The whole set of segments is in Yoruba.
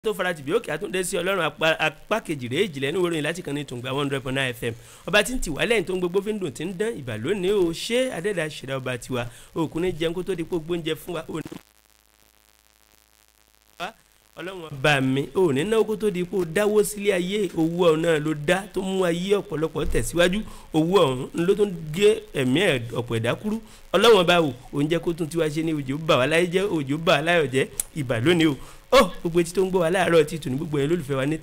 tó farati bí òkè àtúndé sí ọlọ́run apá kejì rèé ìjìnlẹ̀ ní ìròyìn láti kan ní tùǹgbà 100.9 FM ọba tí ń tì wá lẹ́yìn tó ń gbogbo fi ń dùn tí ń dán ìbà lónìí o ṣé adẹ́dà ṣẹ̀dá ọba tiwa òkun ní jẹun kó tó di pé gbóúnjẹ fún wa òní. ọlọ́run ọba mi ò ní náwó kó tó di pé ó dáwó sílé ayé owó ọ̀hún náà ló dá tó mú ayé ọ̀pọ̀lọpọ̀ tẹ̀síwájú owó ọ̀hún ló tún gé ẹ̀mí ọ̀pọ̀ ẹ̀dá kúrú ọlọ́run ọba wò oúnjẹ kó tún tiwa ṣe ní òjò bà wá láyé jẹ́ òjò bà wá láyọ̀ jẹ́ ìbà lónìí o gbogbo etí tó ń gbọ́ wa láàárọ̀ tí tù ní gbogbo yẹn lólùfẹ́ wa ní.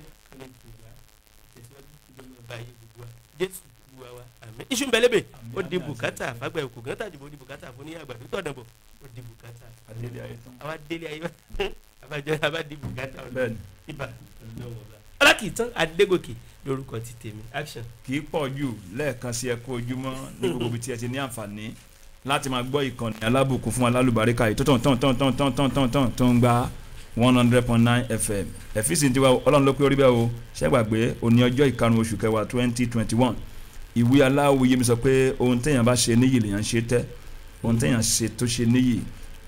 iṣu ń bẹ̀lẹ́bẹ̀ ó di bùkátà àgbà ẹ̀kọ́ gán tàbí ó di bùkátà fún ní àgbàdo tọ̀dọ̀ bọ̀ ó di bùkátà àwa délé ayé abájọ abá di bùkátà ọ̀dọ̀ ibà ọlákìtàn adégòkè lórúkọ ti tèmi action. kì í pọ̀ jù lẹ́ẹ̀kan sí ẹ̀kọ́ ojúmọ́ ní gbogbo ibi tí ẹ ti ní àǹfààní láti máa gbọ́ ìkànnì alábùkún fún alálùbáríkà yìí tó ń gba 100.9 FM ẹ̀fíìsì tiwa ọlọ́run ló pé orí bẹ́ẹ̀ o ṣẹ́gbàgbé òní ọjọ́ ìkarùn-ún oṣù kẹwàá 2021 ìwé aláwòye mi sọ pé ohun téèyàn bá ṣe níyì lèèyàn ṣe tẹ́ ohun téèyàn ṣe tó ṣe níyì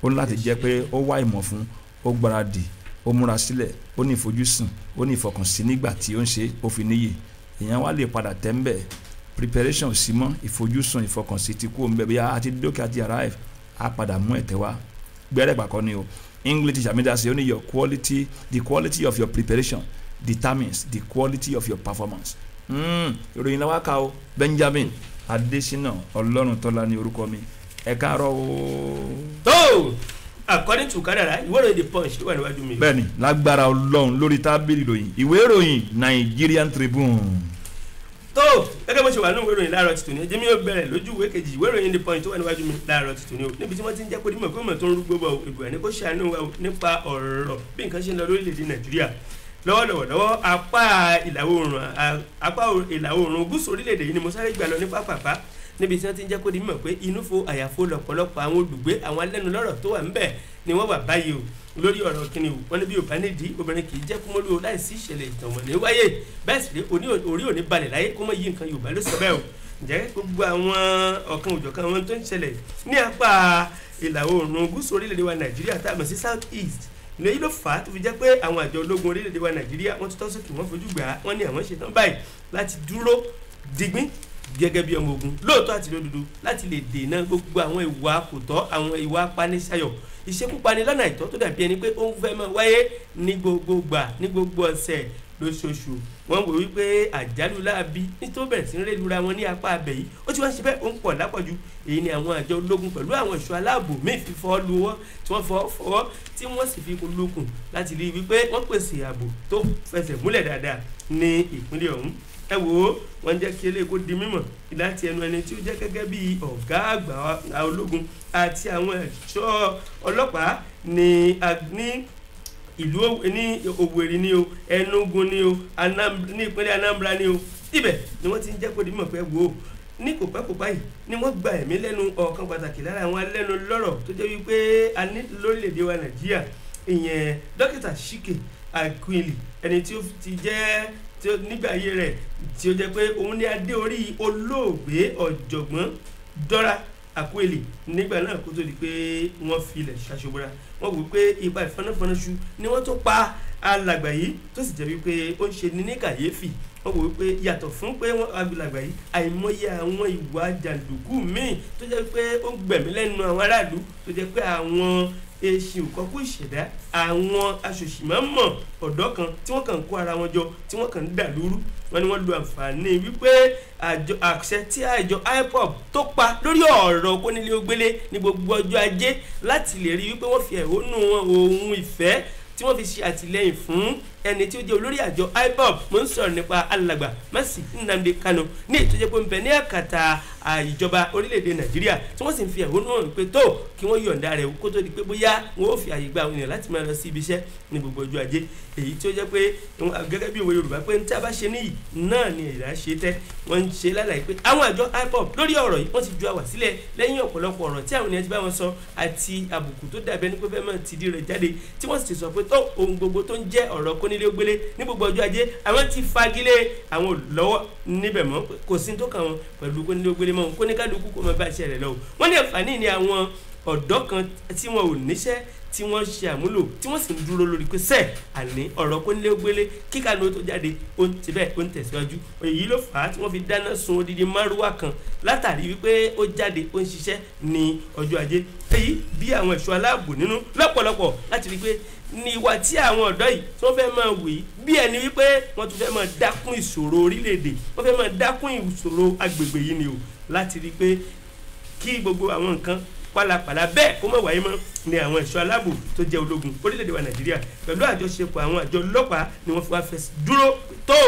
ó ní láti jẹ́ pé ó wá ìmọ̀ fún ó gbáradì ó múra sílẹ̀ ó ní ìfojúsùn ó ní ìfọkànsí nígbà tí ó ń ṣe ó fi níyì èèyàn wá lè padà tẹ́ ń bẹ̀ preparation sí mọ́ ìfojúsùn ìfọkànsí ti kú òun bẹ́ẹ̀ bí a ti dókè àti arrive á padà mú ẹ̀tẹ́ wá gbẹ́rẹ́ pàkọ́ ni o English teacher mi da say only your quality, the quality of your preparation determines the quality of your performance. Ìròyìn la wá kà o Benjamin Adesina Ọlọ́runtọ́lá ní orúkọ mi ẹ káàárọ̀ o. tó according to kádàrá ìwé ìròyìn The Punch tó wà níwájú mi. bẹ́ẹ̀ni lágbára Ọlọ́run lórí tábìlì ìròyìn ìwé ìròyìn Nigerian Tribune. tó gẹ́gẹ́ bó ṣe wà ní ìwé ìròyìn láàárọ̀ tìtò ní ẹjẹ́ mi ò bẹ̀rẹ̀ lójú ìwé kejì ìwé ìròyìn The Punch tó wà níwájú mi láàárọ̀ tìtò ní o níbi tí wọ́n ti ń jẹ́ kó dímọ̀ kó mọ̀ tó ń rúgbó bọ̀ ìgbà ní kó ṣàánú wa nípa ọ̀rọ̀ bí nǹkan ṣe ń lọ lórílẹ̀‐èdè Nàìjíríà lọ́wọ́ apá ìlà oòrùn gúúsù orílẹ̀‐èdè yìí ni mo sáré gbà lọ ní pápápá níbi tí wọ́n ti ń jẹ́ kó dímọ̀ pé inú fo àyàfo lọ́pọ̀lọpọ̀ àwọn olùgbé àwọn alẹ́nulọ́rọ̀ tó wà ńbẹ̀ ni wọ́n wà báyìí o lórí ọ̀rọ̀ kìíní o wọ́n ní bí òbá nídìí obìnrin kì í jẹ́ kúmọ́lú o láìsí ìṣẹ̀lẹ̀ ìtànwọ̀lé wáyé bẹ́ẹ̀ sì rí orí òní balẹ̀ láyé kó mọ̀ yí nǹkan Yorùbá ló sọ bẹ́ẹ̀ o ǹjẹ́ gbogbo àwọn ọ̀kan òjọ̀kan wọn tó ń ṣẹlẹ̀ ní apá ìlà oòrùn gúúsù orílẹ̀-èdè wa Nàìjíríà tá a mọ̀ sí South East lèyí ló fà á tó fi jẹ́ pé àwọn àjọ ológun orílẹ̀-èdè wa Nàìjíríà wọ́n ti tọ́ sókè wọ́n fojú gbà á wọ́n ní àwọn ṣetán báyìí láti dúró digbín gẹ́gẹ́ bí ọmọ ogun lóòótọ́ àti lódodo láti lè dènà gbogbo àwọn ìwà kòtọ́ àwọn ìwà apaníṣayọ̀ ìṣekúpani lọ́nà àìtọ́ tó dàbí ẹni pé ó ń fẹ́ máa wáyé ní gbogbo gbà ní gbogbo ọ̀sẹ̀ lóṣooṣù wọ́n wò wípé àjálù láabi nítorí bẹ̀rẹ̀ sí ń rélura wọn ní apá abẹ yìí ó ti wá ṣe bẹ́ẹ̀ ó ń pọ̀ lápọ̀jù èyí ni àwọn àjọ ológun pẹ̀lú àwọn ẹ̀ṣọ́ aláàbò míì fi fọ́ lu wọ́n tí wọ́n fọwọ́ tí wọ́n sì fi lókun láti rí wípé wọ́n pèsè ààbò tó fẹsẹ̀ múlẹ̀ dáadáa ní ìpínlẹ̀ ọ̀hún ẹ wò ó wọ́n jẹ́ kí eléyìí kó di mímọ̀ láti ẹnu ẹni tí ó jẹ́ gẹ́gẹ́ bí ọ̀gá àgbà ológun àti àwọn ẹ̀ṣọ́ ọlọ́pàá ní ìlú ní Òwèrì ní o Enugu ní o ní ìpínlẹ̀ Anambra ní o ibẹ̀ ni wọ́n ti ń jẹ́ kó di mímọ̀ pé wò ó ní kòpẹ́kòpá yìí ni wọ́n gba ẹ̀mí lẹ́nu ọ̀kan pàtàkì lára àwọn alẹ́nu lọ́rọ̀ tó jẹ́ wípé a ní lórílẹ̀‐èdè wa Nàìjíríà ìyẹn dókítà Chike Akuili ẹni tí ó ti jẹ́ tí ó nígbà ayé rẹ̀ tí ó jẹ́ pé òun ní adé orí olóògbé ọ̀jọ̀gbọ́n Dora Akuili nígbà náà kó tó di pé wọ́n filẹ̀ ṣàṣobora wọ́n wò pé ipa ìfọ́nàfọ́nàṣu ni wọ́n tó pa alàgbà yìí tó sì jẹ́ wípé ó ń ṣe ní kàyéfì wọ́n wò wípé yàtọ̀ fún pé wọ́n alàgbà yìí àìmọye àwọn ìwà jàǹdùkú míì tó jẹ́ pé ó ń gbẹ̀mí lẹ́nu àwọn aráàlú tó jẹ́ pé àwọn èsì òkọ́kú ìṣẹ̀dá àwọn aṣòṣìmọ́mọ́ ọ̀dọ́ kan tí wọ́n kàn ń kó ara wọn jọ tí wọ́n kàn ń dà lúrú wọ́n ní wọ́n lo àǹfààní wípé àṣẹ tí àjọ IPOB tó pa lórí ọ̀rọ̀ kónílé-ó-gbélé ní gbogbo ọjọ́ ajé láti lè rí wípé wọ́n fi ẹ̀hónú wọn ohun ìfẹ́ tí wọ́n fi ṣe àtìlẹ́yìn fún ẹni tí ó jẹ́ olórí àjọ IPOB mo ń sọ̀rọ̀ nípa alàgbà Mercy Nnamdi Kanu ní ìtọ́jẹ́ pé ń bẹ ní àkàtà ìjọba orílẹ̀-èdè Nàìjíríà tí wọ́n sì ń fi ẹ̀hónú hàn pé tó kí wọ́n yọ̀ǹda rẹ̀ kó tó di pé bóyá wọ́n ó fi àyè gba àwọn ènìyàn láti máa lọ sí ibi iṣẹ́ ní gbogbo ọjọ́ ajé èyí tí ó jẹ́ pé gẹ́gẹ́ bí òwe Yorùbá pé ní tí a bá ṣe níyì náà ni ìlà ṣe tẹ́ wọ́n ń ṣe lálàyé pé àwọn àjọ IPOB lórí ọ̀rọ̀ yìí wọ́n ti ju àwà sílẹ̀ lẹ́yìn ọ̀pọ̀lọpọ̀ ọ̀rọ̀ tí àwọn ènìyàn ti bá wọn sọ àti àbùkù tó dàbẹ́ ní pé fẹ́ máa ti di rẹ̀ jáde tí wọ́n sì ti sọ pé tó ohun gbogbo tó ń jẹ́ ọ̀rọ̀ kónílé-ó-gbélé ní gbogbo ọjọ́ ajé àwọn ti fagilé àwọn lọ́wọ́ níbẹ̀ mọ́ kò sí tó kàn wọn pẹ̀lú kónílé-ó-gbélé mọ́ kóníkálukú kó máa bá iṣẹ́ rẹ̀ lọ wọ́n ní àǹfààní ni àwọn ọ̀dọ́ kan tí wọn ò níṣẹ́ tí wọ́n ṣe àmúlò tí wọ́n sì ń dúró lórí pé sẹ́ẹ̀ àní ọ̀rọ̀ kó nílé ó gbélé kíkà ní ó tó jáde ó ti bẹ́ẹ̀ ó ń tẹ̀síwájú èyí ló fà á tí wọ́n fi dáná sun odidi márúwá kan látàrí wípé ó jáde ó ń ṣiṣẹ́ ní ọjọ́ ajé èyí bí àwọn ẹ̀ṣọ́ aláàbò nínú lọ́pọ̀lọpọ̀ láti rí pé ní ìwà tí àwọn ọ̀dọ́ yìí tí wọ́n fẹ́ máa wì í bí ẹni wípé wọ́n tún fẹ́ máa dákún ìṣòro orílẹ̀-èdè wọ́n fẹ́ máa dákún ìṣòro agbègbè yìí ni o láti rí pé kí gbogbo àwọn nǹkan pálapàla bẹ́ẹ̀ kó má wáyé mọ́ ni àwọn ẹ̀ṣọ́ aláàbò tó jẹ́ ológun orílẹ̀-èdè wa Nàìjíríà pẹ̀lú àjọṣepọ̀ àwọn àjọ ọlọ́pàá ni wọ́n fi wá fẹ́ dúró tó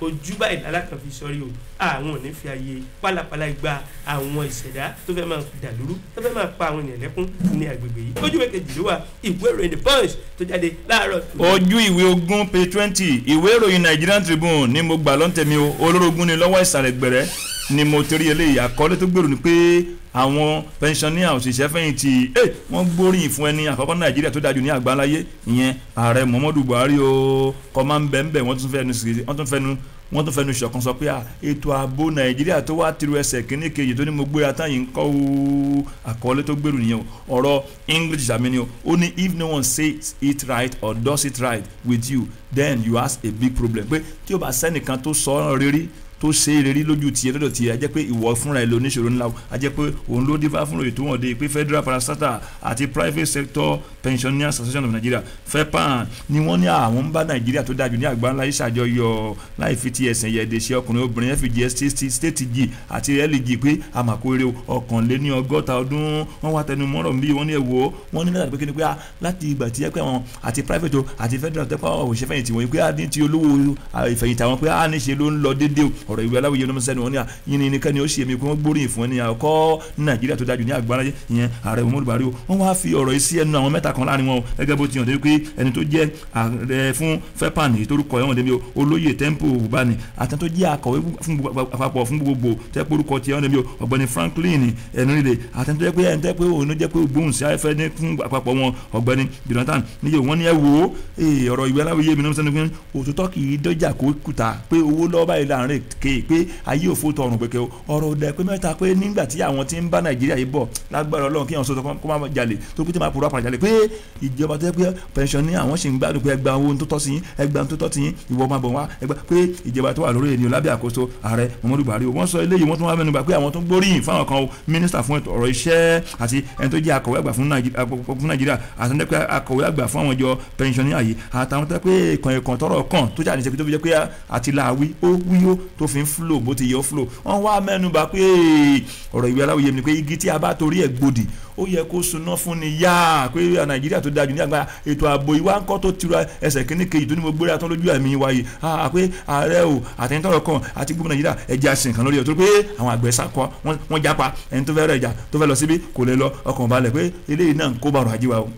kò ju báyìí lálákan fi sọrí o àwọn ò ní fi àyè pálapàla gba àwọn ìṣẹ̀dá tó fẹ́ máa dàlúrú tó fẹ́ máa pa àwọn ènìyàn lẹ́kún ní agbègbè yìí ojú ìwé kejì ló wà ìwé ìròyìn The Punch tó jáde láàárọ̀. ojú ìwé ogún page 20 ìwé ìròyìn Nigerian Tribune ni mo gbà lọ́ntẹ̀mí o olórogún ni lọ́wọ́ ìsàlẹ̀ gbẹ̀rẹ́ ni mo torí eléyìí àkọlé tó gbèrò ni pé àwọn pensioner òṣìṣẹ́ fẹ̀yìntì wọ́n gbóríyìn fún ẹni àkọ́kọ́ Nàìjíríà tó dájú ní àgbáláyé ìyẹn ààrẹ Muhammadu Buhari o kọ́ máa ń bẹ́ẹ̀ wọ́n tún fẹnu ṣọ̀kan sọ pé ètò ààbò Nàìjíríà tó wá tìrú ẹsẹ̀ kínní kejì tó ní mo gbé ata yìí ń kọ́ o àkọọ́lẹ̀ tó gbèrú nìyẹn o ọ̀rọ̀ English sàmì ni o ó ní if no one says it right or does it right with you then you have a big problem pé tí o bá sẹ́nìkan tó sọ ọ́ rírí tó ṣe é rírí lójú tiẹ̀ lọ́dọ̀ tiẹ̀ a jẹ́ pé ìwọ fúnra ẹ̀ ló níṣòro ńlá a jẹ́ pé òun ló dé bá fúnra ètò wọn dé pé Federal Parastatal àti Private Sector Pensioners Association of Nigeria FEPAN ni wọ́n ní àwọn ń bá Nàìjíríà tó dájú ní àgbáńlá yìí ṣàjọyọ̀ láì fi ti ẹ̀sìn yẹ̀dẹ̀ ṣe ọkùnrin obìnrin FGS state g àti LG pé àmàkórè ọ̀kànléní ọgọ́ta ọdún wọ́n wá tẹnu mọ́rọ̀ bí wọ́n ní ẹ̀wọ̀ wọ́n ní láti pé kí ni pé láti ìgbà tí ẹ pé àwọn àti private o àti federal tẹ́pọ̀ òṣèfẹ̀yìntì wọ̀nyí pé ní ti olówó ìfẹ̀yìntì àwọn pé ní ṣe ló ń lọ déédéé ọ̀rọ̀ ìwé aláwòye ló ń sẹ́nu wọn ní yìnyín nìkan ni ó ṣe èmi pé wọ́n gbóríyìn fún ẹni àkọ́ ní Nàìjíríà tó dájú ní àgbáláyé ìyẹn ààrẹ Muhammadu Buhari o wọ́n wá fi ọ̀rọ̀ yìí sí ẹnu àwọn mẹ́ta kan láàrin wọn gẹ́gẹ́ bó ti hàn dé pé ẹni tó jẹ́ ààrẹ fún FEPAN ìtorúkọ ẹ̀wọ̀n débi olóyè Temple Ubani àtẹni tó jẹ́ akọ̀wé àpapọ̀ fún gbogbo tẹ́pẹ́ orúkọ ti ẹ̀wọ̀n débi ọ̀gbẹ́ni Franklin Ẹnurìlẹ̀ àtẹni tó jẹ́ pé ẹni tẹ́ pé òun ló jẹ́ pé gbóhùn sí afẹ́ ní fún àpapọ̀ wọn ọ̀gbẹ́ni Jonathan níyẹn wọ́n ní ẹ wo ọ̀rọ̀ ìwé aláwòye mi náà sẹ́nu pé òtútọ́ kì í dọ́jà kó kùtà pé owó lọ́ọ́ báyìí láàrin kéè pé ayé òfò tọrùn pẹ̀kẹ́ ọ̀rọ̀ ọ̀dà pé mẹ́ta pé nígbà tí àwọn tí ń bá Nàìjíríà yìí bọ̀ lágbára Ọlọ́run kí àwọn sọ̀tọ̀ kó má jalè tó pété máa purọ́ àpàjalè pé ìjọba tó yẹ pé pension ní àwọn ṣì ń gbádùn pé ẹgbàá owó tó tọ́ sí yín ẹgbàá tó tọ́ sí yín ìwọ máa bọ̀ wá ẹgbàá pé ìjọba tó wà lórí ènìyàn lábẹ́ àkóso ààrẹ Muhammadu Buhari wọ́n sọ eléyìí wọ́n tún wá mẹ́nu bà pé àwọn tó gbóríyìn fáwọn kan mínísítà fún ọ̀rọ̀ iṣẹ́ àti ẹni tó jẹ́ akọ̀wé àgbà fún Nàìjíríà àtúndẹ́ pé akọ̀wé àgbà fún àwọn ìjọ pension ní àyè àtàwọn tó pé ìkànnì tọrọ kan tó jáde ṣe tó fi jẹ́ pé àtìláwí ó wíyó tó fi ń flow bó ti yẹ ó flow wọ́n wá mẹ́nu bà pé ọ̀rọ̀ ìwé aláwòye mi pé igi tí a bá torí ẹ̀ gbòdì ó yẹ kó suná fún ni yá pé Nàìjíríà tó dájú ní àgbà ètò ààbò ìwà ńkọ́ tó tira ẹsẹ̀ kínní kejì tó ní mo gbéra tán lójú ẹ̀mí wáyé pé ààrẹ o àtẹnitọ́rọ̀ kan àti gbogbo Nàìjíríà ẹja sìn kan lórí ẹ̀ tó pé àwọn àgbẹ̀ sákọ wọ́n jápa ẹni tó fẹ́ rẹ̀ jà tó fẹ́ lọ síbí kò lè lọ ọkàn balẹ̀ pé eléyìí náà kó bàrọ̀ àjíwá o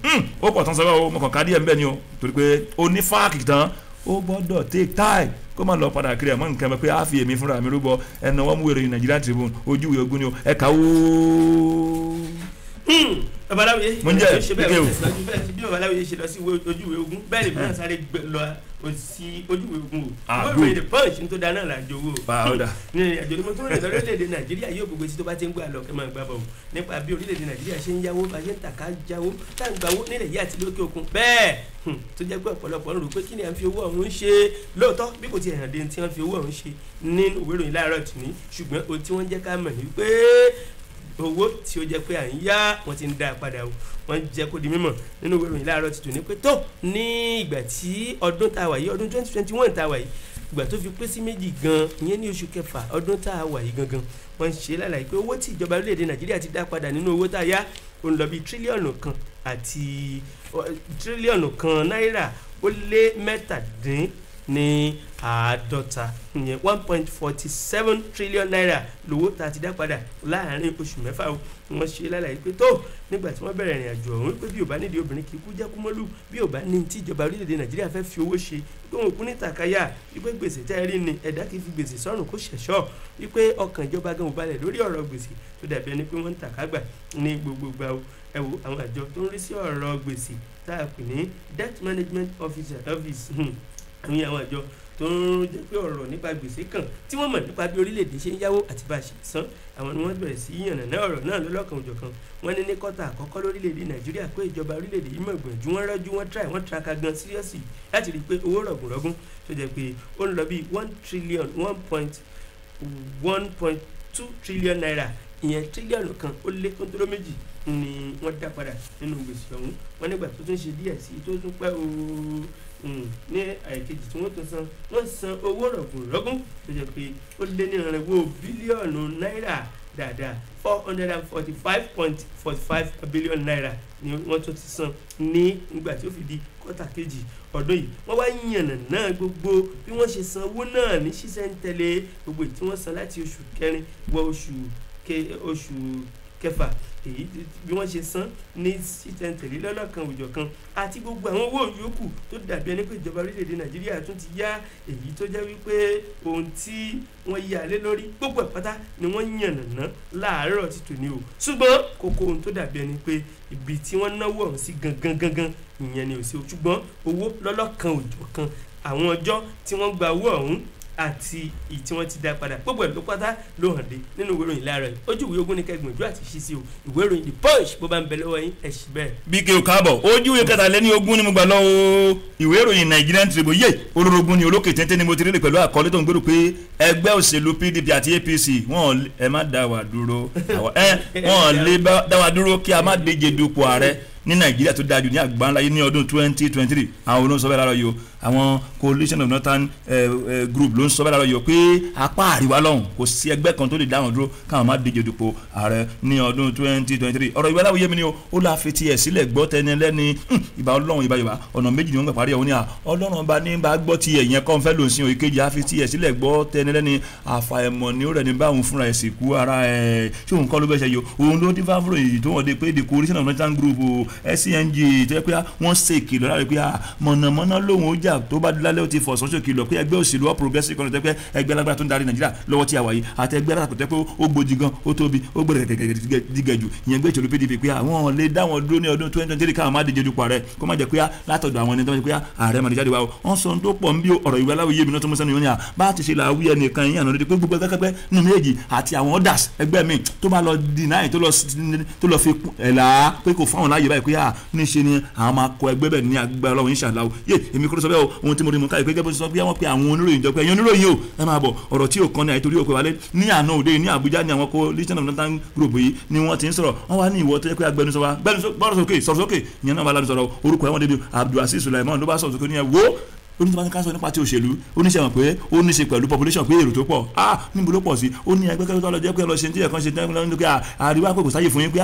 ó pọ̀ tán sọ́wọ́ o mo kàn ká díẹ̀ mbẹ́ ni o torí pé ó ní fáàkì tán ó gbọ́dọ̀ take time kó má lọ padà kiri àmọ́ nǹkan pé a fi èmi fúnra mi rúbọ ẹnu wọn mú wèrè Nigerian Tribune ojú ìwé ogun ni o ẹ kà ó. babaláwo mo ń jẹ kíkẹ́ o bí babaláwo yẹ ṣe lọ sí ojú ìwé ogun bẹ́ẹ̀ ni bíyànjú sáré lọ sí ojú ìwé ogun o wọ́n ròyìn The Punch ní tó dáná làjò owó ní àjò ní mo tó rìn lọ orílẹ̀-èdè Nàìjíríà yóò gbogbo etí tó bá ti ń gbà lọ kẹ́ máa gbà bọ̀ nípa bí orílẹ̀-èdè Nàìjíríà ṣe ń yáwó bá ṣe ń tàká jáwó tá à ń gbàwó nílẹ̀ yìí àti lókè òkun bẹ́ẹ̀ tó jẹ́ pé ọ̀pọ̀lọpọ̀ ń rò pé kí ni à ń fi owó ọ̀hún ṣe lóòótọ́ bí kò ti hàn dé tí wọ́n fi owó ọ̀hún ṣe nínú ìwé ìròyìn láàárọ̀ tì ní ṣùgbọ́n ohun tí wọ́n jẹ́ ká mọ̀ ní pé owó tí ó jẹ́ pé à ń yá wọ́n ti ń dá a padà o wọ́n jẹ́ kó di mímọ̀ nínú ìwé ìròyìn láàárọ̀ ti tò ní pé tó ní ìgbà tí ọdún tá a wà yìí ọdún 2021 tá a wà yìí ìgbà tó fi pé sí méjì gan ìyẹn ní oṣù kẹfà ọdún tá a wà yìí gangan wọ́n ń ṣe lálàyé pé owó tí ìjọba orílẹ̀-èdè Nàìjíríà ti dá padà nínú owó tá a yá ó ń lọ bí tírílíọ̀nù kan náírà ó lé mẹ́tàdín ní àádọ́ta ìyẹn 1.47 trillion naira lówó tá a ti dá padà láàárín oṣù mẹ́fà o wọ́n ṣe lálàyé pé tó nígbà tí wọ́n bẹ̀rẹ̀ ìrìn àjò ọ̀hún pé bí ò bá nídìí obìnrin kì í kú jẹ́kúmọ́lú bí ò bá ní tí ìjọba orílẹ̀-èdè Nàìjíríà fẹ́ fi owó ṣe pé wọn kú ní tàkáyà wípé gbèsè tẹ́ ẹ rí ni ẹ̀dá kì í fi gbèsè sọ́run kó ṣẹ̀ṣọ́ wípé ọkàn ìjọba gan ò balẹ̀ lórí ọ̀rọ̀ gbèsè tó dàbí ẹni pé wọ́n ń tàkágbà ní gbogbo gbà o ẹ wo àwọn àjọ tó ń rí sí ọ̀rọ̀ gbèsè tá a pè ní debt management office àwọn àjọ tó ń jẹ́ pé ọ̀rọ̀ nípa gbèsè kan tí wọ́n mọ̀ nípa bí orílẹ̀-èdè ṣe ń yáwó àti bá a ṣe san àwọn ni wọ́n bẹ̀rẹ̀ sí yànnàná ọ̀rọ̀ náà lọ́lọ́kan òjọ̀kan wọ́n ní kọ́tà àkọ́kọ́ lórílẹ̀-èdè Nàìjíríà pé ìjọba orílẹ̀-èdè yìí mọ̀ gbìyànjú wọ́n rọ́jú wọ́n tiraka gan síríọ́sì láti rí i pé owó rọ̀gùnrọ̀gùn tó jẹ́ pé ó ń lọ bí 1.2 trillion naira ìyẹn tírílíọ̀nù kan ó lé kóńtóró méjì ni wọ́n dá padà nínú gbèsè ọ̀hún wọ́n nígbà tó tún ṣe díẹ̀ sí tó tún pẹ́ ooo ní àìkejì tí wọ́n san owó rọ̀gùnrọ̀gùn tó jẹ́ pé ó lé ní ìrànwọ́ bílíọ̀nù náírà dáadáa 445.45 billion naira ni wọ́n tún ti san ní ìgbà tí ó fi di kọ́tà kejì ọdún yìí wọ́n wá yànnà náà gbogbo bí wọ́n ṣe san owó náà ní ṣísẹ̀ntẹ̀lé gbogbo tí wọ́n san láti oṣù kẹrin wọ oṣù kẹfà èyí bí wọ́n ṣe san ní ṣísẹ̀ntẹ̀lé lọ́lọ́kan òjọ̀kan àti gbogbo àwọn owó yòókù tó dàbí ẹni pé ìjọba orílẹ̀-èdè Nàìjíríà tún ti yá èyí tó jẹ́ wípé ohun tí wọ́n yà lé lórí gbogbo ẹ̀pátá ni wọ́n yànnà ná láàárọ̀ ti tòní o ṣùgbọ́n kókó ohun tó dàbí ẹni pé ibi tí wọ́n náwó ọ̀hún sí gangan ìyẹn ni ò sí o ṣùgbọ́n owó lọ́lọ́kan òjọ̀kan àwọn ọjọ́ tí wọ́n gba owó ọ̀hún àti ìyí tí wọ́n ti dá padà gbogbo ẹ̀ ló pátá ló hàn dé nínú ìwé ìròyìn láàárọ̀ yìí ojú ìwé ogún ní kẹgbìmọ̀jú àti ṣí sí o ìwé ìròyìn The Punch bó bá ń bẹ lọ́wọ́ yín ẹ̀ ṣì bẹ́ẹ̀. bí kí o káàbọ̀ ojú ìwé kẹtàlélẹ́ní ogún ni mo gbà lọ́wọ́ ìwé ìròyìn Nigerian Tribune yé olórogún ni olókè téńté ni mo ti rí pẹ̀lú àkọlé tó ń gbèrò pé ẹgbẹ́ òṣèlú PDP àti APC wọn ẹ má dá wa dúró wọn lè dá wa dúró kí a má díje dupò ààrẹ ní Nàìjíríà tó dájú ní àgbáńlá yìí ní ọdún 2023 àwọn olóńsọ bẹ́ẹ̀ lára yìí o àwọn coalition of northern group ló ń sọ bẹ́ẹ̀ lára yìí o pé apá àríwá lọ́hùn kò sí ẹgbẹ́ kan tó lè dá wọn dúró káwọn má díje dupò ààrẹ ní ọdún 2023 ọ̀rọ̀ ìwé aláwòye mi ni o ó la fi tiẹ̀ sílẹ̀ gbọ́ tẹni lẹ́ni ìbá ọlọ́run ìbá yorùbá ọ̀nà méjì ni wọ́n gbà parí ẹ̀ wọ́n ní à ọlọ́run bá ní bá gbọ́ tiẹ̀ yẹn kọ́ ń fẹ́ lòun sí òye kejì á fi tiẹ̀ sílẹ̀ gbọ́ tẹni lẹ́ni àfàìmọ̀ ni ó rẹ̀ ní báwọn fúnra ẹ̀ sìnkú ara ẹ̀ ṣé òun kọ́ ló bẹ́ ṣe yìí òun ló dín fáfúrò èyí tó wọ́n dé pé the coalition of northern group SCNG tó yẹ pé wọ́n ṣe ìkìlọ̀ lára pé mọ̀nàmọ́ná lòun ó jà tó bá lálẹ́ ó ti fọ̀ sọ́sọ́ ìkìlọ̀ pé ẹgbẹ́ òṣèlú All Progressives Congress pé ẹgbẹ́ alágbára tó ń darí Nàìjíríà lọ́wọ́ tí a wà yìí àti ẹgbẹ́ alátakò tẹ́ pé ó gbòdì gan ó tóbi ó gbòdì kẹ̀kẹ́ dígẹ̀ jù ìyẹn gbé ìṣèlú PDP pé àwọn lè dá wọn dúró ní ọdún 2023 káwọn má díje dupò ààrẹ kó má jẹ́ pé látọ̀dọ̀ àwọn ẹni tó ń pé ààrẹ máa jáde wá o wọ́n sọ tó pọ̀ ń bí ọ̀rọ̀ ìwé aláwòye mi náà tó mú sẹ́nu yóò bá ti ṣe làwí ẹnìkan yín àná lórí pé gbogbo ẹgbẹ́ nínú méjì àti àwọn others ẹgbẹ́ mi tó bá lọ deny tó lọ fi ẹ̀là pé kò fáwọn láàyè báyìí pé níṣe ni àwọn máa kọ ẹgbẹ́ bẹ́ẹ̀ ní agbára Ọlọ́run inshallah yé èmi kúrò sọ bẹ́ẹ̀ o ohun tí mo rí mu káyọ̀ pé gẹ́gẹ́ bó ti sọ pé wọ́n pe àwọn oníròyìn jọ pé ẹ̀yin oníròyìn o ẹ máa bọ̀ ọ̀rọ̀ tí ò kan ní àìtorí òkè wálé ní àná òde ní Àbújá ní àwọn coalition of northern group yìí ni wọ́n ti ń sọ̀rọ̀ wọ́n wá ní ìwọ tó yẹ pé agbẹnusọ wa gbọ́dọ̀ sọ̀rọ̀ sókè ìyẹn náà wà lánàá sọ̀rọ̀ orúkọ ẹ̀wọ̀n débi Abdulaziz Sulaiman ló bá sọ̀rọ̀ sókè ní ẹ̀ wò oníṣẹ́ ká sọ nípa ti òṣèlú oníṣẹ́ wọn pé ó ní ṣe pẹ̀lú population pé èrò tó pọ̀ níbo ló pọ̀ sí ó ní ẹgbẹ́ kẹ́kẹ́ tó lọ jẹ́ pé lọ ṣe ní ẹ̀kan ṣe tẹ́lẹ̀ lọ́nà pé àríwá pé kò sáyè fún yín pé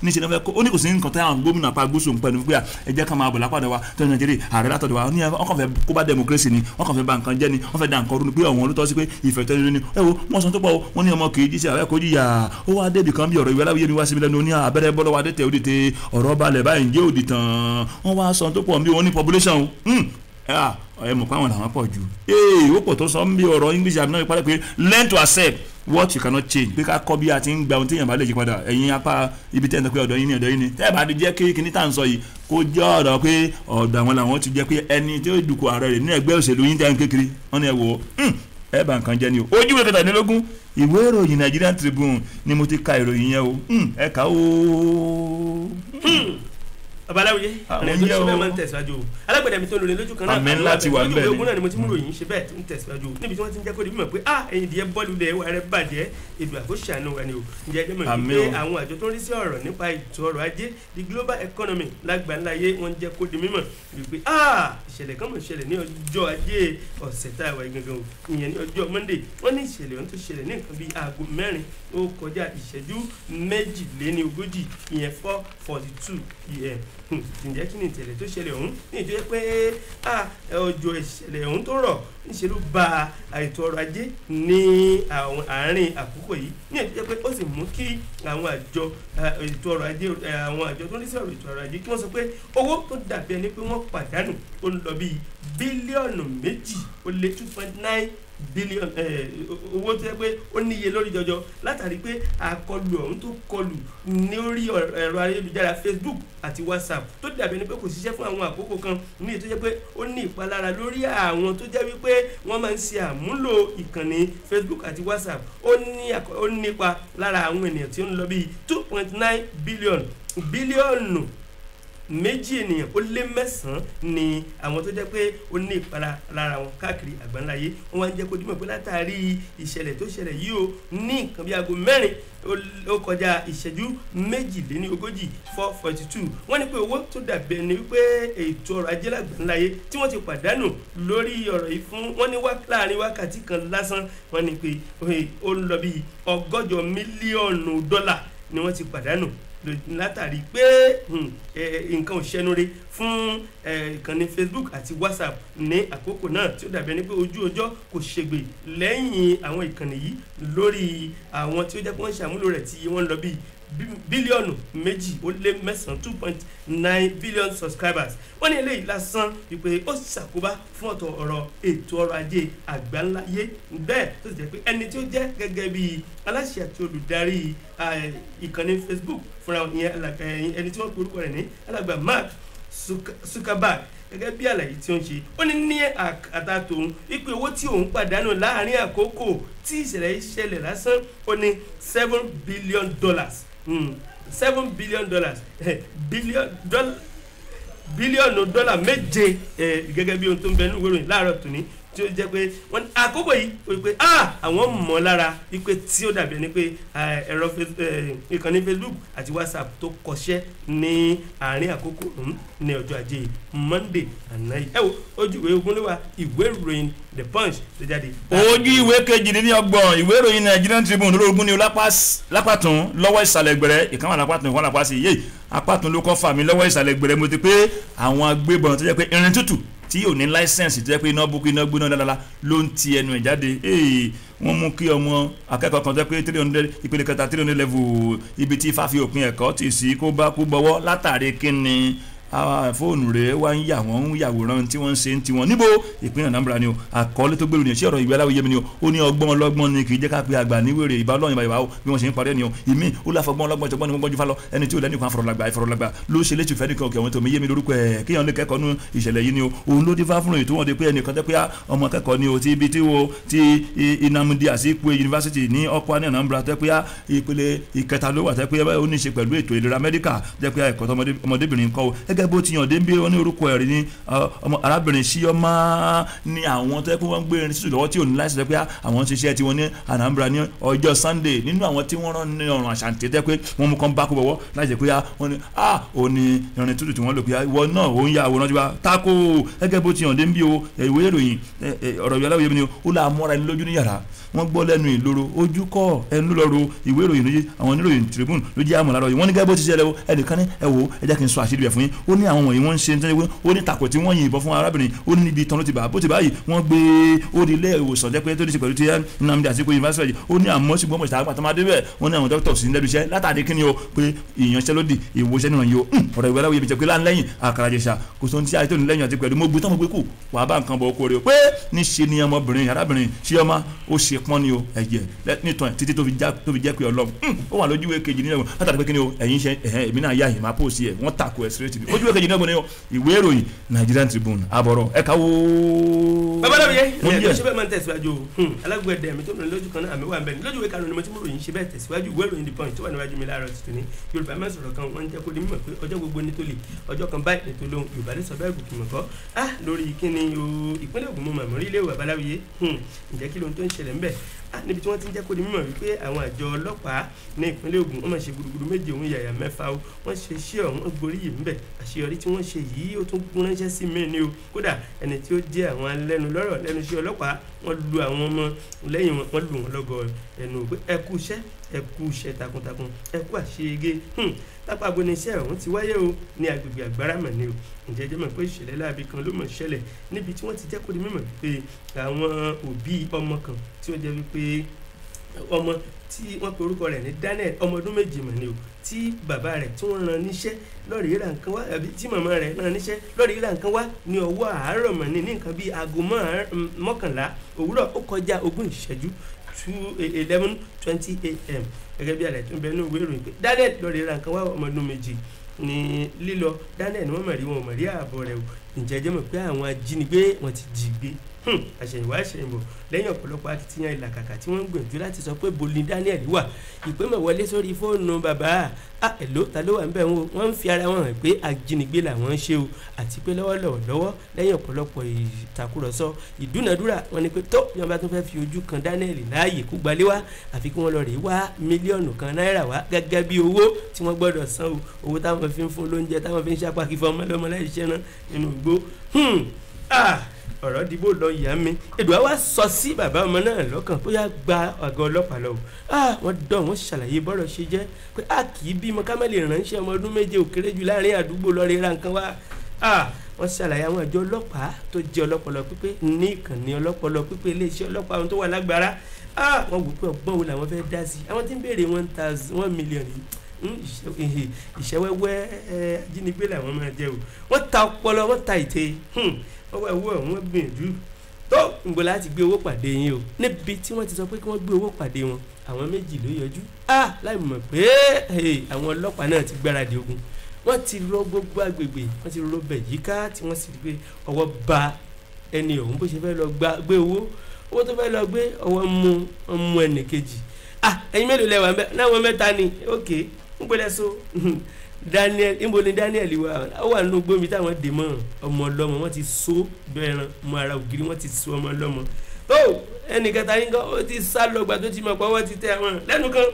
níṣẹ́ náà fẹ́ kó ó ní kò sí nǹkan táwọn gómìnà apá gúúsù ń pẹ̀lú pé ẹ jẹ́ ká máa bọ̀ lápàdé wa tó Nàìjíríà ààrẹ látọ̀dọ̀ wa ní wọ́n kàn fẹ́ kó bá democracy ni wọ́n kàn fẹ́ bà nǹkan jẹ́ ni wọ́n fẹ́ da nǹkan rú ni pé ọ̀wọ́n ló tọ́ sí pé ìfẹ́ tẹ́lẹ̀ ni ẹ wo wọ́n sọ tó pọ̀ wọ́n ní ọmọ kì í jíṣẹ́ ààrẹ kò jìyà ó wá débi kan bí ọ̀rọ̀ ìwé aláwìyé mi wá síbi lẹ́nu ní abẹ́rẹ́ bọ́lọ́ wa dé tẹ̀ ó dé tẹ ọ̀rọ̀ balẹ̀ báyìí ń jẹ́ òdì tán wọ́n wá sọ tó pọ̀ bí wọ́n ní population ẹ mọ̀ pé àwọn làwọn pọ̀ jù ó pọ̀ tó sọ ń bí ọ̀rọ̀ English àbí náà ìpàdé pé learn to accept what you cannot change pé ká kọ́ bí a ti ń gba ohun tí èèyàn bá lè yí padà ẹ̀yin apá ibi tẹ́ ẹ̀ ń sọ pé ọ̀dọ̀ yín ni tẹ́ ẹ̀ bá ti jẹ́ kí kíní tá à ń sọ yìí kó jẹ́ ọ̀dọ̀ pé ọ̀dọ̀ àwọn làwọn ti jẹ́ pé ẹni tí ó dùkọ̀ ààrẹ rẹ̀ ní ẹgbẹ́ òṣèlú yín tẹ́ ń kékeré wọ́n ní ẹ wò ó ẹ bá nǹkan jẹ́ ni o ojú ìwé kẹtàdínlógún ìwé ìròyìn Nigerian Tribune ni mo ti ka ìròyìn yẹn o ẹ kà ó babaláwìyé ọ̀nà tó ṣe bẹ́ẹ̀ máa ń tẹ̀síwájú o alágbẹ̀dẹ mi tó lórí lójú kan náà àmì ńlá ti wà ń bẹ̀ ni ogun náà ni mo ti mú ròyìn ṣe bẹ́ẹ̀ tó ń tẹ̀síwájú níbi tí wọ́n ti ń jẹ́ kó di mímọ̀ pé ẹ̀yìn díẹ̀ bọ́ọ̀lù lẹ̀ wà rẹ̀ bàjẹ́ èdè àkóṣàánú wa ni o ǹjẹ́ ẹjọ́ mọ̀ wípé àwọn àjọ tó ń rí sí ọ̀rọ̀ nípa ètò ọrọ̀ ajé the global economy lágbàláyé wọ́n jẹ́ kó di mímọ̀ wípé ìṣẹ̀lẹ̀ kan mọ̀ ṣẹlẹ̀ ní ọjọ́ ajé ọ̀sẹ̀ tá a wà gangan o ìyẹn ní ọjọ́ Monday wọ́n ní ìṣẹ̀lẹ̀ ohun tó ṣẹlẹ̀ ní nǹkan bíi aago 4 ó kọjá ìṣẹ́jú 42 ìyẹn 4:42 pm ǹjẹ́ kí ni ìtẹ̀lẹ̀ tó ṣẹlẹ̀ ọ̀hún ní ìjọ pé ọjọ́ ìṣẹ̀lẹ̀ ọ̀hún tó rọ̀ níṣẹ́ ló ba ètò ọrọ̀ ajé ní àwọn àárín àkókò yìí ní ìjọ pé ó sì mú kí àwọn àjọ ètò ọrọ̀ ajé àwọn àjọ tó ń rí sí ọ̀rọ̀ ètò ọrọ̀ ajé kí wọ́n sọ pé owó tó dàbí ẹni pé wọ́n pàdánù ó ń lọ bí bílíọ̀nù 2 ó lé 2.9 billion owó tó yẹ pé ó níye lórí jọjọ látàrí pé àkọlù ọ̀hún tó kọlù ní orí ẹ̀rọ ayélujára Facebook àti WhatsApp tó dàbí ẹni pé kò ṣiṣẹ́ fún àwọn àkókò kan ní èyí tó jẹ́ pé ó ní ìpalára lórí àwọn tó jẹ́ wípé wọ́n máa ń ṣe àmúlò ìkànnì Facebook àti WhatsApp ó nípa lára àwọn ènìyàn tí ó ń lọ bíi 2.9 bílíọ̀nù méjì ènìyàn ó lé mẹ́sàn-án ni àwọn tó jẹ́ pé ó ní ìpara lára wọn káàkiri àgbáńláyé wọ́n wá ń jẹ́ kó dímọ̀ pé látàrí ìṣẹ̀lẹ̀ tó ṣẹlẹ̀ yìí ó ní nǹkan bí aago mẹ́rin ó kọjá ìṣẹ́jú 42 442 wọ́n ní pé owó tó dàbí ẹni wípé ètò ọrọ̀ ajé lágbàńláyé tí wọ́n ti pàdánù lórí ọ̀rọ̀ yìí fún wọ́n ní láàrin wákàtí kan lásán wọ́n ní pé ó ń lọ bí $100 mílíọ̀nù ni wọ́n ti pàdánù látàrí pé nǹkan ò ṣẹnure fún ìkànnì Facebook àti WhatsApp ní àkókò náà tí ó dàbí ẹni pé ojú ọjọ́ kò ṣègbè lẹ́yìn àwọn ìkànnì yìí lórí àwọn tí ó jẹ́ pé wọ́n ṣàmúlò rẹ̀ tí wọ́n lọ bíi bílíọ̀nù 2.9 billion subscribers wọ́n ní eléyìí lásán wípé ó ṣàkóbá fún ọ̀rọ̀ ètò ọrọ̀ ajé àgbáńláyé bẹ́ẹ̀ tó sì jẹ́ pé ẹni tí ó jẹ́ gẹ́gẹ́ bí aláṣẹ àti olùdarí ìkànnì Facebook fúnra ẹni tí wọ́n pe orúkọ rẹ̀ ní alàgbà Mark Zuckerberg gẹ́gẹ́ bí àlàyé tí ó ń ṣe ó ní àkàtà tòun wípé owó tí òun pàdánù láàrin àkókò tí ìṣẹ̀lẹ̀ ìṣẹ̀lẹ̀ lásán ó ní $7 billion $7 billion bílíọ̀nù dọ́là méje gẹ́gẹ́ bí ohun tó ń bẹ nínú ìwé ìròyìn láàárọ̀ tòní tí ó jẹ́ pé wọ́n àkókò yìí ó pé àwọn mọ̀ lára wípé tí ó dàbí ẹni pé ẹ̀rọ ìkànnì Facebook àti WhatsApp tó kọṣẹ́ ní àárín àkókò ní ọjọ́ ajé Monday àná yìí. ẹ wo ojú ìwé ogúnléwà ìwé ìròyìn The Punch tó jáde. ojú ìwé kejìdínlọ́gbọ̀n ìwé ìròyìn Nigerian Tribune olórogún ni lápàtún lọ́wọ́ ìsàlẹ̀ gbẹ̀rẹ̀ ìkànnì lápàtún ìkànnì lápàtún yé apàtún ló kọ́ fà mí lọ́wọ́ ìsàlẹ̀ gbẹ̀rẹ̀ mo ti pé àwọn agbébọn tó jẹ́ pé irin tútù tí yóò ní láísẹ̀nsì tó jẹ́ pé iná búkú iná gbóná dáadáa ló ń ti ẹnu ẹ̀ jáde wọ́n mú kí ọmọ akẹ́kọ̀ọ́ kan jẹ́ pé 300 ìpele kẹta 300 level ibi tí fáfi òpin ẹ̀kọ́ tì sí kó bá kú bọ́wọ́ látàrí kíni fóònù rẹ̀ wá ń yà wọ́n ń yàwòrán tí wọ́n ń ṣe ń tiwọn níbo ìpínlẹ̀ Anambra ni o àkọọ́lẹ̀ tó gbèrú ni ṣé ọ̀rọ̀ ìwé aláwọ̀ yẹmi ni o ó ní ọgbọ́n ọlọ́gbọ́n ni kì í jẹ́ ká pe àgbà níwèrè ìbálòyìn ìbáyìí o bí wọ́n ṣe ń parẹ́ ni o ìmí ó láfọgbọ́n ọlọ́gbọ́n ìjọgbọ́n ni wọ́n gbọ́njú fálọ ẹni tí ò lẹ́nu kan ìfọ̀rọ̀lágbà ló ṣe létí fẹ́ẹ́ nìkan òkè tó mi yémi lórúkọ ẹ̀ kéèyàn lè kẹ́kọ̀ọ́ nú ìṣẹ̀lẹ̀ yìí ni o òun ló dé fá fún ètò wọn de pé ẹnìkan tẹ́ pé ọmọ kẹ́kọ̀ọ́ ni o ti ibi tí Nnamdi Azikiwe yunifásitì ní Ọ̀kwá ní Anambra tẹ́ pé ìpele ìkẹta ló wà tẹ́ pé ó ní í ṣe pẹ̀lú ètò ìlera mẹ́díkà tẹ́ pé ẹ̀kọ́ ọmọdébìnrin kọ́ gẹ́gẹ́ bó ti yàn dé ń bí wọ́n ní orúkọ ẹ̀rí ní arábìnrin Síyọ́má ní àwọn tó yẹ pé wọ́n gbé irin títù lọ́wọ́ tí ò ní láìsí pé àwọn ti ṣe tí wọ́n ní Anambra ní ọjọ́ Sunday nínú àwọn tí wọ́n rán ní ọ̀run àṣàǹtẹ̀ tẹ́ pé wọ́n mú kán bá kó bọ̀wọ́ láì jẹ́ pé wọ́n ní ò ní irin títù tí wọ́n lò pé ìwọ náà ò ń ya àwòrán jù wá tako gẹ́gẹ́ bó ti hàn dé ń bí o ìwé ìròyìn ọ̀rọ̀ ìyá aláwòye mi ni ó là mọ́ra ẹni lójú ní yàrá wọ́n gbọ́ lẹ́nu ìloro ojú kọ́ ẹnu lọ́rọ̀ ìwé ìròyìn lójú àwọn oníròyìn Tribune ló jẹ́ àmọ̀ lára yìí wọ́n ní gẹ́gẹ́ bó ti ṣẹlẹ̀ o ẹnìkan ní ẹ wò ẹ jẹ́ kí n sọ àṣírí rẹ̀ fún yín ó ní àwọn wọ̀nyí wọ́n ń ṣe nítorí pé ó ní takò tí wọ́n yìnbọn fún arábìnrin ó ní níbi ìtàn ló ti bá bó ti báyìí wọ́n gbé ó di ilé ìwòsàn jẹ́ pé tó ní ṣe pẹ̀lú ti Nnamdi Azikiwe yunifásitì ó ní àmọ́ sí gbọ́mọ̀ ìṣàkóso àtàmádé bẹ́ẹ̀ wọ́n ní àwọn dókítà sí lẹ́nu iṣẹ́ látàdé kí ni o pé ìyanṣẹ́lódì ìwòsàn nìyẹn yìí o ọ̀rọ̀ ìwé aláwọ̀ yẹn jẹ́ pé láńlẹ́yìn àkàràjẹsà kò sóhun tí ayé tó ní lẹ́yìn àti pẹ̀lú mo gbé tán mo gbé kù wà á bá nǹkan bọ̀ okòrè o pé níṣe ni ọmọbìnrin arábìnrin Síyọ́má ó ṣe pọ́n ni o ẹ̀jẹ̀ nítorí títí tó fi jẹ́ pé Ọlọ́run ó wà lójúwé kejì nínú ẹ̀wọ̀n látàdé pé kí ni o ẹ̀yin ṣe èmi náà yá ìmá pòsì ẹ̀ wọ́n tàkò ẹ̀ straight ni ojúwé kejì nínú ìwé ìròyìn Nigerian Tribune àbọ̀rọ̀ ẹ̀ka wo. babaláwo yẹ ẹ ṣe bẹ́ẹ̀ máa ń tẹ̀síwájú alágbèdè mi tó ń lójú kan náà àmì wà ń bẹ ní lójúwé kanu ni mo ti mú ròyìn ṣe bẹ́ẹ̀ tẹ̀síwájú ìwé ìròyìn The Punch tó wà níwájú mi láàárọ̀ tuntun ní Yorùbá máa sọ̀rọ̀ kan wọ́n ń jẹ́ kó di mímọ̀ pé ọjọ́ gbogbo ní tó lè ọjọ́ kan báyìí ètò lóhùn Yorùbá lè sọ bẹ́ẹ̀ gòkè mọ̀kọ́ lórí kíni ìpínlẹ̀ Ògùn mo màmú rí ilé ìwà babaláwo yẹ ǹjẹ́ kí lóhun tó ń ṣẹlẹ̀ ń bẹ̀ níbi tí wọ́n ti ń jẹ́ kó di mímọ̀ wípé àwọn àjọ ọlọ́pàá ní ìpínlẹ̀ Ògùn wọ́n máa ṣe gudugudu méje òun yàyà mẹ́fà o wọ́n ṣe iṣẹ́ ọ̀hún wọ́n gborí yìí ńbẹ̀ àṣeyọrí tí wọ́n ṣe yìí ó tún gún ránṣẹ́ sí mi ni o kódà ẹni tí ó jẹ́ àwọn alẹ́nu lọ́rọ̀ lẹ́nu iṣẹ́ ọlọ́pàá wọ́n lu àwọn ọmọ lẹ́yìn wọ́n lù wọ́n lọ́gọ ẹnu pé ẹ kú iṣẹ́ takuntakun ẹ kú àṣeyege tápá agbóni iṣẹ́ ọ̀hún ti wáyé o ní agbègbè Àgbáramọ̀ ni o ǹjẹ́ jẹ́ mọ̀ pé ìṣẹ̀lẹ̀ láabi kan ló mọ̀ ṣẹlẹ̀ níbi tí wọ́n ti jẹ́ kó di mímọ̀ pé àwọn òbí ọmọ kan tí ó jẹ́ wípé ọmọ tí wọ́n pe orúkọ rẹ̀ ní Daniel ọmọ ọdún méjì mọ̀ ni o tí bàbá rẹ̀ tí wọ́n rán níṣẹ́ lọ́ọ̀rì ra nǹkan wá àbí tí màmá rẹ̀ rán níṣẹ́ lọ́ọ̀rì ra nǹkan wá ní ọwọ́ àárọ̀ mọ̀ ní nǹkan bíi aago 11 òwúrọ̀ ó kọjá 20 ìṣẹ́jú 11:20 a.m. gẹ́gẹ́ bí àlẹ́ tó ń bẹ ní ìwé ìròyìn pé Daniel lọ́ọ̀rì ra nǹkan wá ọmọ ọdún méjì ní lílọ Daniel ni wọ́n mọ̀ rí wọn ò mọ̀ rí ààbọ̀ rẹ̀ o ǹjẹ́ jẹ́ mọ̀ pé àwọn ajínigbé wọn ti jí gbé àṣẹ̀yìnwá àṣẹ̀yìnbọ̀ lẹ́yìn ọ̀pọ̀lọpọ̀ akitiyan ìlàkàkà tí wọ́n ń gbìyànjú láti sọ pé bo ni Daniel wà ìpè mọ̀ wọlé sórí fóònù bàbá ẹ̀ló ta ló wà ń bẹ̀ wọ́n ń fi ara wọn hàn pé ajínigbé làwọn ń ṣe o àti pé lọ́wọ́ lẹ́yìn ọ̀pọ̀lọpọ̀ ìtàkùrọ̀sọ ìdúnadúrà wọn ni pé tó yọ̀n bá tún fẹ́ fi ojú kan Daniel láàyè kó gbalé wá àfi kí wọ́n lọ rèé wá mílíọ̀nù kan náírà wá gẹ́gẹ́ bí owó tí wọ́n gbọ́dọ̀ san o owó táwọn fi ń fún lóúnjẹ táwọn fi ń ṣapá kí fún ọmọlọ́mọ láì ṣẹ́ náà nínú igbó ọ̀rọ̀ dìbò lọ yà mí èdùá wa sọ sí bàbá ọmọ náà lọ́kàn bóyá gba àgọ́ ọlọ́pàá lọ wọ́n dán wọ́n ṣàlàyé bọ́rọ̀ ṣe jẹ́ pé a kì í bímọ ká má lè ránṣẹ́ ọmọ ọdún méje ó kéré jù láàrin àdúgbò lọ́ọ́rẹ́ ra nǹkan wá wọ́n ṣàlàyé àwọn àjọ ọlọ́pàá tó jẹ́ ọlọ́pọlọ pípé ní ìkànnì ọlọ́pọlọ pípé iléeṣẹ́ ọlọ́pàá ohun tó wà lágbára wọ́n wò pé ọgbọ́n wo làwọn fẹ́ dá sí àwọn tí ń béèrè 1 million ìṣẹ́wẹ́wẹ́ ajínigbé làwọn máa jẹ́ o wọ́n ta ọpọlọ wọ́n ta ìtẹ́ wọ́n wá owó ọ̀hún gbìyànjú tó ń bọ̀ láti gbé owó pàdé yín o níbi tí wọ́n ti sọ pé kí wọ́n gbé owó pàdé wọn àwọn méjì ló yọjú láì mọ̀ pé àwọn ọlọ́pàá náà ti gbáradì ogun wọ́n ti rọ gbogbo agbègbè wọ́n ti rọ bẹ̀ yíká tí wọ́n sì rí pé ọwọ́ ba ẹni ọ̀hún bó ṣe fẹ́ lọ gbé owó tó fẹ́ lọ gbé ọwọ́ mú ẹnì kejì ẹ̀yin mélòó lẹ́wà ń bẹ́ náwọn mẹ́ta ni ok ń pẹ́lẹ́ so Daniel níbo ni Daniel wà nínú gbómi táwọn dè mọ́ ọmọ ọlọ́mọ wọ́n ti so bẹ́ẹ̀ràn mọ́ ara ògiri wọ́n ti so ọmọ ọlọ́mọ tó ẹnì kẹta yín kan ó ti sá lọ́gbà tó ti mọ̀ pé wọ́n ti tẹ àwọn lẹ́nu kan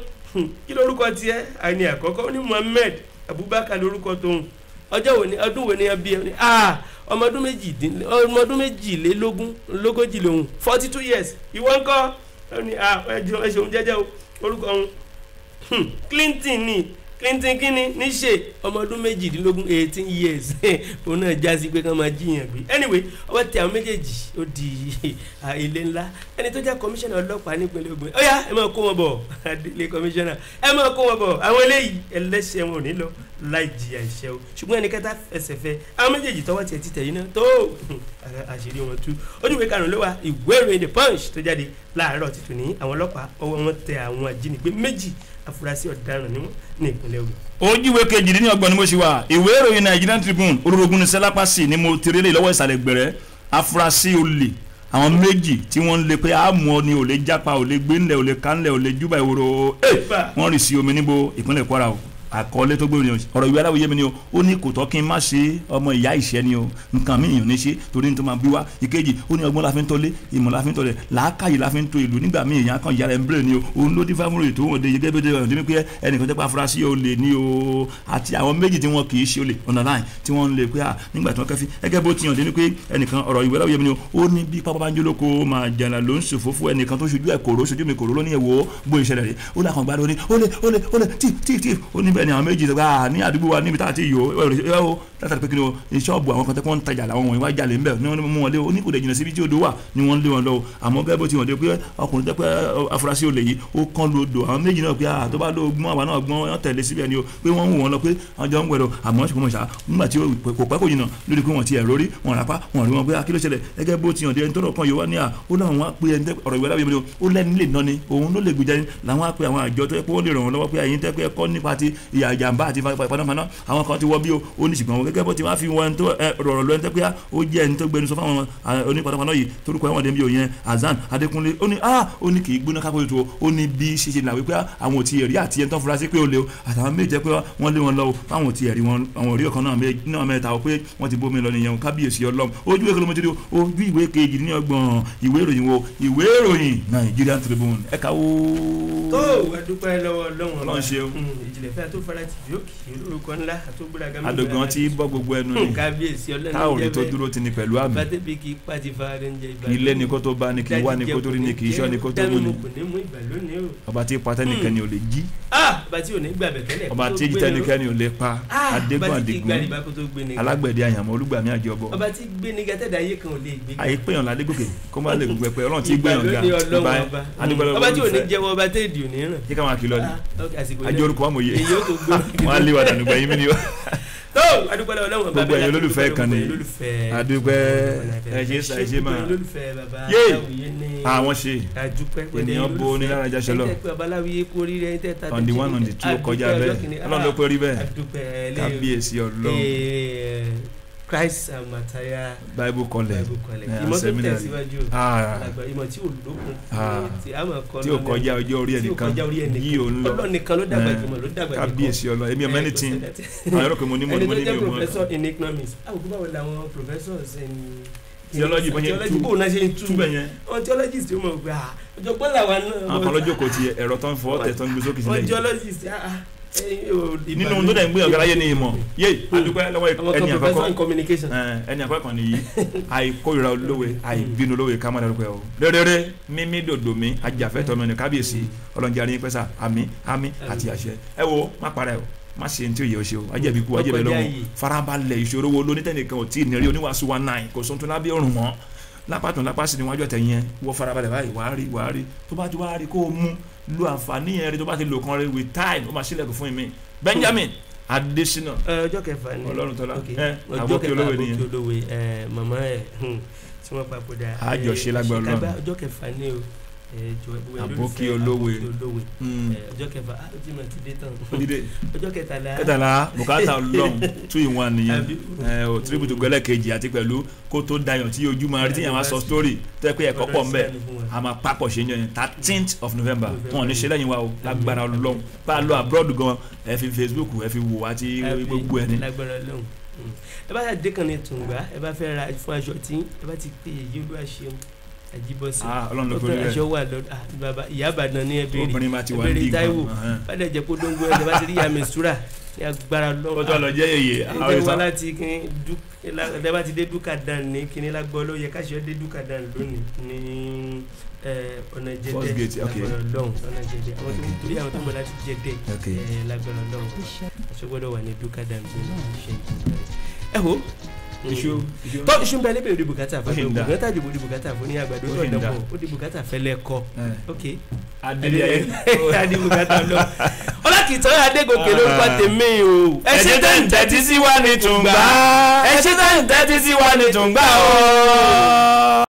kí lórúkọ tiẹ̀ àní àkọ́kọ́ ó ní Muhammed Abubakar lórúkọ tóun ọjọ́ wo ni ọdún wo ni ẹ bí ẹ ní ọmọ ọdún méjìlélógún lógójì lòun 42 years ìwọ ńkọ́ ó ní ẹ ṣeun jẹ́jẹ́ o orúkọ òun Clinton kínní níṣe ọmọ ọdún méjìdínlógún 18 years òun náà já sí pé kán máa jiyàn gbé anyway ọwọ́ tẹ àwọn méjèèjì ó di ilé ńlá ẹni tó jẹ́ kọmíṣánná ọlọ́pàá nípínlẹ̀ Ògùn ó yá ẹ máa kó wọn bọ̀ adélé kọmíṣánná ẹ máa kó wọn bọ̀ àwọn eléyìí ẹlẹ́ṣẹ̀ wọn ò ní lọ láì jìyà ìṣẹ́ o ṣùgbọ́n ẹni kẹta ẹsẹ̀ fẹ́ àwọn méjèèjì tọwọ́ tiẹ̀ ti tẹ̀ yín náà tó àṣírí wọn tú ojúwe karùn-ún ló wà ìwé ìròyìn The Punch tó jáde láàárọ̀ títún ní àwọn ọlọ́pàá ọwọ́ wọn tẹ àwọn ajínigbé méjì afurasí ọ̀daràn ni wọ́n ní ìpínlẹ̀ Ògùn. ojúwe kejìdínlọ́gbọ̀n ni mo ṣe wà ìwé ìròyìn Nigerian Tribune orúkún ní sẹ́lápàsì ni mo ti rí lè lọ́wọ́ ìsàlẹ̀ gbẹ̀rẹ́ afurasí olè àwọn méjì tí wọ́n ń lé pé àmọ́ ni ò lè jápa ò lè gbé ńlẹ̀ ò lè kánlẹ̀ ò lè júbà ìwòrò wọ́n rì sí omi níbo ìpínlẹ̀ Kwara o àkọọ́lẹ̀ tó gbé ni o ọ̀rọ̀ ìwé aláwòye mi ni o ó ní kò tọ́ kí n má ṣe ọmọ ìyá ìṣẹ́ ni o nǹkan mi ìyàn ní ṣe torí ní tó máa bí wá ìkejì ó ní ọgbọ́n la fi ń tọ́lé ìmọ̀ la fi ń tọ́lẹ̀ làákàyè la fi ń to ìlú nígbà míì èèyàn kan ìyára ẹ̀ ń bẹ̀rẹ̀ ni o òun ló dín fáfúrò ètò òun òde gẹ́gẹ́ bí ó ní pé ẹnìkan jẹ́ pé afurasí olè ni o àti àwọn méjì tí wọ́n kì í ṣe olè online tí wọ́n ń lè pé nígbà tí wọ́n kẹ́fí gẹ́gẹ́ bó ti yàn dé ni pé ẹnìkan ọ̀rọ̀ ìwé aláwòye mi ni o ó ní bí pápá bá ń jólóko máa jàǹdà ló ń ṣòfófó ẹnìkan tó ṣojú ẹ̀ kòró ṣojú mi kòró ló ní ẹ̀wọ̀ bó ìṣẹ̀lẹ̀ rẹ̀ ó lákàn gbádùn ní ó lè tí ó ní bẹ́ẹ̀ ni àwọn méjì ní àdúgbò wa níbi tá a ti yọ ọ látàrí pé kí ni o ṣọ́ọ̀bù àwọn kan tẹ́ wọ́n ń tajà làwọn wọ̀nyí wá jalè ńbẹ̀ ní wọ́n mú wọn lé o ní kò dé jìnnà síbi tí odò wà ni wọ́n lé wọn lọ àmọ́ gẹ́gẹ́ bó ti wọ̀n dé pé ọkùnrin tẹ́ pé afurasí olè yìí ó kán lu odò àwọn méjì náà pé tó bá lọ gbọ́n àwa náà gbọ́n wọ́n tẹ̀lé síbẹ̀ ni o pé wọ́n ń wò wọ́n lọ pé wọ́n jọ ń wẹ̀rọ àmọ́ ṣùgbọ́n ṣá nígbà tí kò pẹ́ kò jìnnà lórí pé wọ́n ti ẹ̀rọ rí wọn rà pa wọn rí wọn pé kí ló ṣẹlẹ̀ gẹ́gẹ́ bó ti wọ̀n dé ẹni tó lọ́kàn yóò wá ní ó láwọn wá pé ẹni ọ̀rọ̀ ìwé aláwọ̀ yẹn ó lẹ́ni lè ná ni òun ló lè gbèjà ni làwọn á pe àwọn àjọ tó yẹ pé wọ́n lè ràn wọ́n lọ́wọ́ pé àyín tẹ́ pé ẹ̀kọ́ nípa ti ìyà ìjàmbá àti panápaná àwọn kan ti wọ́ bí ó ní ṣùgbọ́n gẹ́gẹ́ bó ti wá fi wọn tó rọ̀rọ̀ lọ́yìn tẹ́ pé ó jẹ́ ẹni tó gbẹnu sọ fáwọn onípanápaná yìí torúkọ ẹ̀wọ̀n dẹ́bi òyìn Hasan Adékúnlé ó ní kì í gbóná kápẹ́ tó ó ní bí ṣíṣe là wípé àwọn ò ti ẹ̀rí àti ẹni tó fura sí pé ó lé o àtàwọn méjì jẹ́ pé wọ́n lé wọn lọ o fáwọn ò ti ẹ̀rí wọn àwọn òrí ọ̀kan náà mẹ́ta o pé wọ́n ti bómi lọ nìyẹn kábíyèsí Ọlọ́run ojú ìwé kìlómítírì ojú ìwé kejì ní ọgbọ̀n ìwé ìròyìn Nigerian Tribune ẹ̀ka wo. tó adúpẹ́ lọ́wọ́ Ọlọ́run ṣe o. ìjìnlẹ̀ fẹ́ tó fara ti fi òkè olórúkọ ńlá àtúgbòràgà Adogan tí bọ́ gbogbo ẹnu ni. kábíyèsí ọlọ́run Táwọn orí tó dúró ti ní pẹ̀lú àmì. bàtẹ́bí kì í pàtì fara ń jẹ ìgbà. Ilé ni kó tó bá ní kì í wá ní kó tó rí ní kì í ṣọ́ ní kó tó mú ni. Ọba tí patẹ́nìkẹ́ni ò lè jí. ọba tí ò ní gbàgbẹ́ tẹ́lẹ̀. Ọba tí tẹ́nìkẹ́ni ò lè pa. Adégún Àdìgún. Alágbẹ̀dẹ àyàmọ́ Olúgbàmí Àjọbọ. Ọba tí gbé ní gàtẹ́dà ayé kan ò lè gbé. Àyè péyàn ládégòkè kó má lè gbẹ pé Ọlọ́run tí gbẹ̀yàn ga. Ọba tí ò ní jẹ́wọ́ ọba tẹ́ ìdì ò ní ràn. Kí ká máa kìlọ̀ ni. Ajé orúkọ àmọ̀ yé. Wọ́n á lé wa dànù gbẹ̀yìn mi ni wọ́n. tó adúpẹ́ lọ́wọ́ lọ́wọ́ gbogbo ẹ̀yin olólùfẹ́ kan ní adúpẹ́ ẹ̀ṣẹ̀ ṣàìṣe máa yé àwọn ṣe ènìyàn bo onílárajà ṣẹlọ on the one on the two kọjá bẹ́ẹ̀ Ọlọ́run ló pé rí bẹ́ẹ̀ kábíyèsí Ọlọ́run Christ and Material Bible College ìmọ̀ tó tẹ̀síwájú ìmọ̀ tí ò lókun tí ò kọjá ọjọ́ orí ẹnìkan yìí ò ń lọ Ọlọ́run nìkan ló dàgbà jùmọ̀ ló dàgbà jùmọ̀ kábíyèsí Ọlọ́run èmi ọmọ ẹni tí àwọn ẹ̀rọ pé mo ní mi ò mọ̀. ẹni tó jẹ́ professor in economics àwòkú báwo làwọn professors theology bọ́yẹn bó náà ṣe ń tú bẹ́yẹn wọn theologist ó mọ̀ pé ọ̀jọ̀gbọ́n làwa náà. àwọn kan lọ́jọ́ kò tiẹ̀ ẹ̀rọ tó ń fọ́ tẹ̀ tó ń gbé sókè sílẹ̀ wọn theologist nínú ohun tó dẹ̀ ń gbìyànjú aláyé ní ìmọ̀ yé adúpẹ́ lọ́wọ́ ẹni àkọ́kọ́ ẹni àkọ́kọ́ nìyí àìkórira olówe àìbínú olówe ká má dárúkọ ẹ̀ o rẹ́rẹ́rẹ́ mímí dòdò mi ajàfẹ́tọ̀ mi ní kábíyèsí ọlọ́njẹ́ àríyìn pẹ́sà àmì àti àṣẹ ẹ wo má para ẹ o má ṣe ní tí òye o ṣe o ajẹ́bí kú ajẹ́bí lọ́wọ́ farabalẹ̀ ìṣòro wo lónítẹ̀nìkan ò tí ì nírí oníwàásù 19 kò sóhun tó lábẹ́ òrùn mọ́ lápàtàn lápàsí níwájú ọ̀tẹ̀ yẹn wọ́n farabalẹ̀ báyìí wàá rí tó bá ti wá rí kó o mú lo àǹfààní yẹn rí tó bá ti lò kan rí with time ó máa ṣílẹ̀kùn fún mi Benjamin Adesina ọjọ́ kẹfà ni Ọlọ́run tọ́lá ọjọ́ kẹfà àbókí olówe màmá ẹ̀ tí wọ́n papòdà àjọṣe lágbára Ọlọ́run ọjọ́ kẹfà ni o àbókí olówe ọjọ́ kẹfà ojú ma ti dé tán ọjọ́ kẹtàlá bùkátà Ọlọ́run 2-in-1 nìyẹn o tribute gbẹlẹ kejì àti pẹ̀lú kó tó dayọ̀ tí ojú máa rí tí yàrá sọ story tó yẹ pé ẹ̀kọ́ pọ̀ mbẹ́ a máa papọ̀ ṣe yẹn 13th of November wọn ò ní ṣe lẹ́yìn wa o lágbára Ọlọ́run bá a lọ abroad gan ẹ fi Facebook ẹ fi wò àti gbogbo ẹni. ẹ bá dé kan ní Tùngbà ẹ bá fẹ́ ra fún aṣọ tí ẹ bá ti pè é yóò lọ́wọ́ ṣeun Àjíbọ́sí Ọlọ́run ló pé aṣọ wà lọ bàbá ìyá Ìbàdàn ní ẹbẹrẹ Táíwò bàdẹ jẹ kó dóńgó ẹ bá ti rí yàmẹ sùúrà ní agbára lọ. ó tó lọ jẹ yeye àwọn ìsọ láti kíní ẹ bá ti dé Dúkàdán ní kíní lágbọ́ ló yẹ káṣíọ́ dé Dúkàdán lónìí ní ọ̀nà Jẹ̀dẹ̀ lágbára lọ́hùn ọ̀nà Jẹ̀dẹ̀ àwọn tó ń torí àwọn tó ń bọ̀ láti Jẹ̀dẹ̀ lágbára lọ́hùn aṣọ gbọ́dọ̀ wà ní Dúkàdán ẹ wo tó iṣu bẹ lébè di bùkátà fún mi bùkátà jù di bùkátà fún ní àgbàdo tó dẹ̀bọ̀ ó di bùkátà fẹ́lẹ́ kọ́ ok adi bùkátà lọ ọlákìtàn Adégòkè ló pa tèmi o ẹ ṣe tẹ́ ń tẹ́tí sí wa ní Tùngbà ẹ ṣe tẹ́ ń tẹ́tí sí wa ní Tùngbà o.